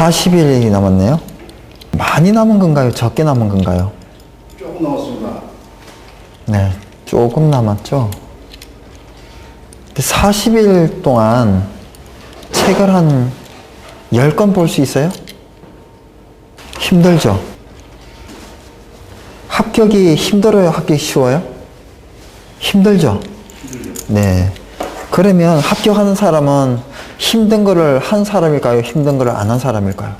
40일이 남았네요. 많이 남은 건가요? 적게 남은 건가요? 조금 남았습니다. 네, 조금 남았죠. 40일 동안 책을 한 10권 볼 수 있어요? 힘들죠? 합격이 힘들어요? 합격이 쉬워요? 힘들죠? 네. 그러면 합격하는 사람은 힘든 거를 한 사람일까요? 힘든 거를 안 한 사람일까요?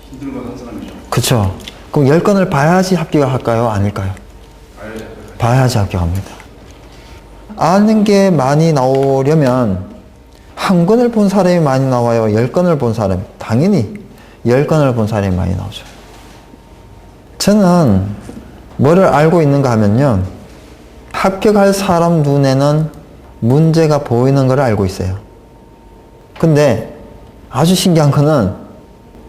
힘든 건 한 사람이죠. 그쵸? 그럼 10권을 봐야지 합격할까요? 아닐까요? 봐야지 합격합니다. 아는 게 많이 나오려면 한 권을 본 사람이 많이 나와요? 10권을 본 사람? 당연히 10권을 본 사람이 많이 나오죠. 저는 뭐를 알고 있는가 하면요. 합격할 사람 눈에는 문제가 보이는 걸 알고 있어요. 근데 아주 신기한 거는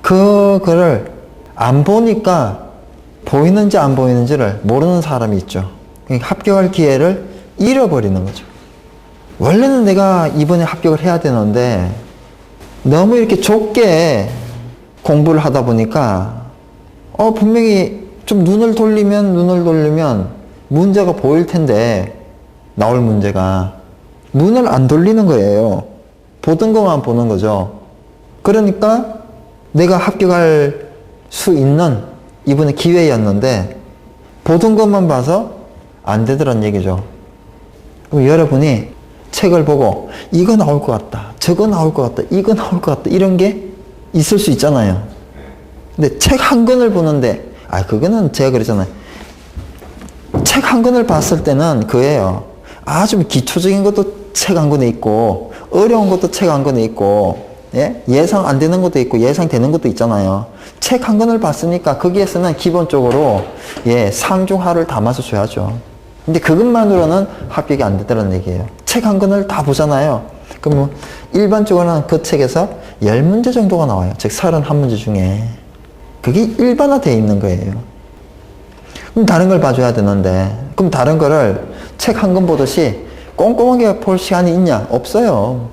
그거를 안 보니까 보이는지 안 보이는지를 모르는 사람이 있죠. 그러니까 합격할 기회를 잃어버리는 거죠. 원래는 내가 이번에 합격을 해야 되는데 너무 이렇게 좁게 공부를 하다 보니까 분명히 좀 눈을 돌리면 문제가 보일 텐데 나올 문제가 눈을 안 돌리는 거예요. 보던 것만 보는 거죠. 그러니까 내가 합격할 수 있는 이번에 기회였는데 보던 것만 봐서 안 되더란 얘기죠. 그럼 여러분이 책을 보고 이거 나올 것 같다, 저거 나올 것 같다, 이거 나올 것 같다 이런 게 있을 수 있잖아요. 근데 책 한 권을 보는데 그거는 제가 그랬잖아요. 책 한 권을 봤을 때는 그예요. 아주 기초적인 것도 책 한 권에 있고 어려운 것도 책 한 권에 있고 예상 안 되는 것도 있고 예상 되는 것도 있잖아요. 책 한 권을 봤으니까 거기에서는 기본적으로 상중하를 담아서 줘야죠. 근데 그것만으로는 합격이 안 되더라는 얘기예요. 책 한 권을 다 보잖아요. 그럼 뭐 일반적으로는 그 책에서 10문제 정도가 나와요. 즉 31문제 중에. 그게 일반화되어 있는 거예요. 그럼 다른 걸 봐줘야 되는데 그럼 다른 거를 책 한 권 보듯이 꼼꼼하게 볼 시간이 있냐? 없어요.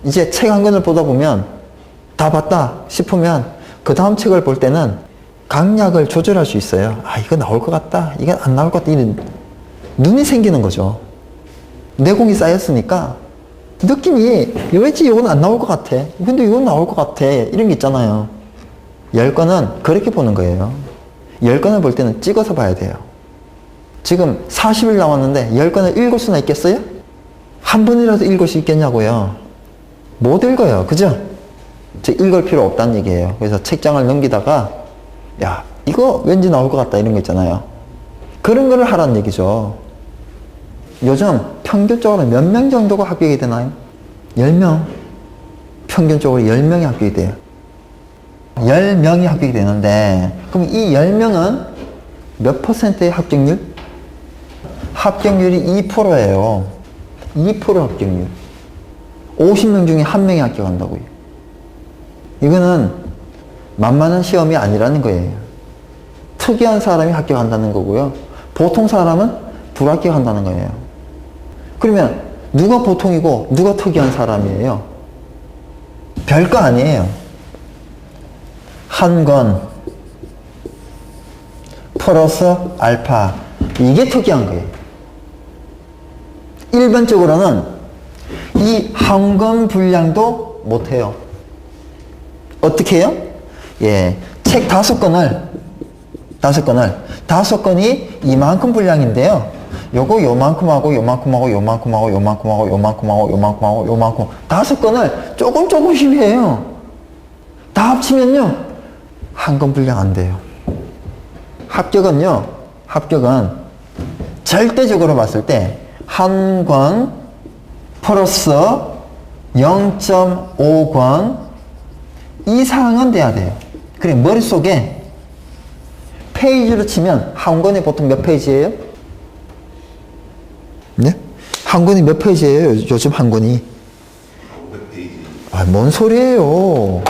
이제 책 한 권을 보다 보면 다 봤다 싶으면 그 다음 책을 볼 때는 강약을 조절할 수 있어요. 이거 나올 것 같다. 이건 안 나올 것 같다. 이런 눈이 생기는 거죠. 내공이 쌓였으니까 느낌이 왠지 이건 안 나올 것 같아. 근데 이건 나올 것 같아. 이런 게 있잖아요. 10권은 그렇게 보는 거예요. 10권을 볼 때는 찍어서 봐야 돼요. 지금 40일 남았는데 10권을 읽을 수나 있겠어요? 한 번이라도 읽을 수 있겠냐고요. 못 읽어요. 그죠? 읽을 필요 없다는 얘기예요. 그래서 책장을 넘기다가 이거 왠지 나올 것 같다 이런 거 있잖아요. 그런 거를 하라는 얘기죠. 요즘 평균적으로 몇 명 정도가 합격이 되나요? 10명. 평균적으로 10명이 합격이 돼요. 10명이 합격이 되는데 그럼 이 10명은 몇 퍼센트의 합격률? 합격률이 2%예요. 2% 합격률. 50명 중에 1명이 합격한다고요. 이거는 만만한 시험이 아니라는 거예요. 특이한 사람이 합격한다는 거고요. 보통 사람은 불합격한다는 거예요. 그러면 누가 보통이고 누가 특이한 사람이에요? 별거 아니에요. 한 권 플러스 알파 이게 특이한 거예요. 일반적으로는 이 한 권 분량도 못해요. 어떻게 해요? 책 5권을 5권이 이만큼 분량인데요. 요거 요만큼하고 요만큼하고 요만큼하고 요만큼하고 요만큼하고 요만큼하고 요만큼 5권을 조금씩 해요. 다 합치면요 한 권 분량 안 돼요. 합격은 절대적으로 봤을 때 한 권 플러스 0.5권 이상은 돼야 돼요. 그래 머릿속에 페이지로 치면 한 권이 보통 몇 페이지예요? 네? 한 권이 몇 페이지예요? 요즘 한 권이? 500페이지. 뭔 소리예요?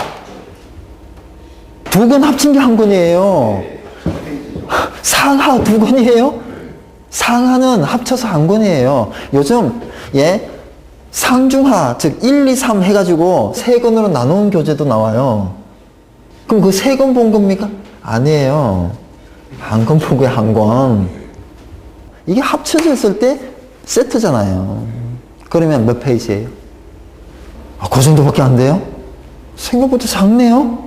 2권 합친 게 한 권이에요. 상하 2권이에요? 상하는 합쳐서 한 권이에요. 요즘 상중하 즉 1, 2, 3 해가지고 3권으로 나누는 교재도 나와요. 그럼 그 세 권 본 겁니까? 아니에요. 한 권 본 거예요, 한 권. 이게 합쳐졌을 때 세트잖아요. 그러면 몇 페이지예요? 아, 그 정도밖에 안 돼요? 생각보다 작네요?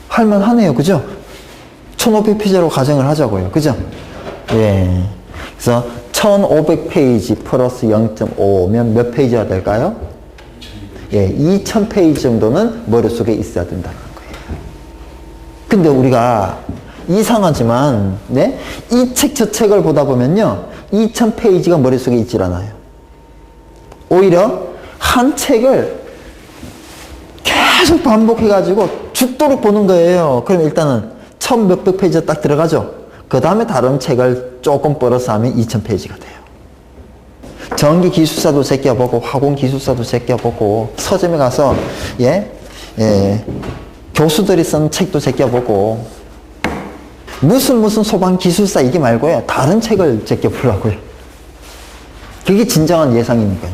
할만하네요. 그죠? 1500페이지로 가정을 하자고요. 그죠? 예. 그래서 1500페이지 플러스 0.5면 몇 페이지가 될까요? 예, 2000페이지 정도는 머릿속에 있어야 된다는 거예요. 근데 우리가 이상하지만, 네? 이 책 저 책을 보다 보면요. 2000페이지가 머릿속에 있질 않아요. 오히려 한 책을 계속 반복해가지고 죽도록 보는 거예요. 그럼 일단은 1000몇백 페이지가 딱 들어가죠. 그 다음에 다른 책을 조금 플러스 하면 2000페이지가 돼요. 전기 기술사도 제껴보고 화공 기술사도 제껴보고 서점에 가서 교수들이 쓴 책도 제껴보고 무슨 소방 기술사 이게 말고요. 다른 책을 제껴보려고요. 그게 진정한 예상이니까요.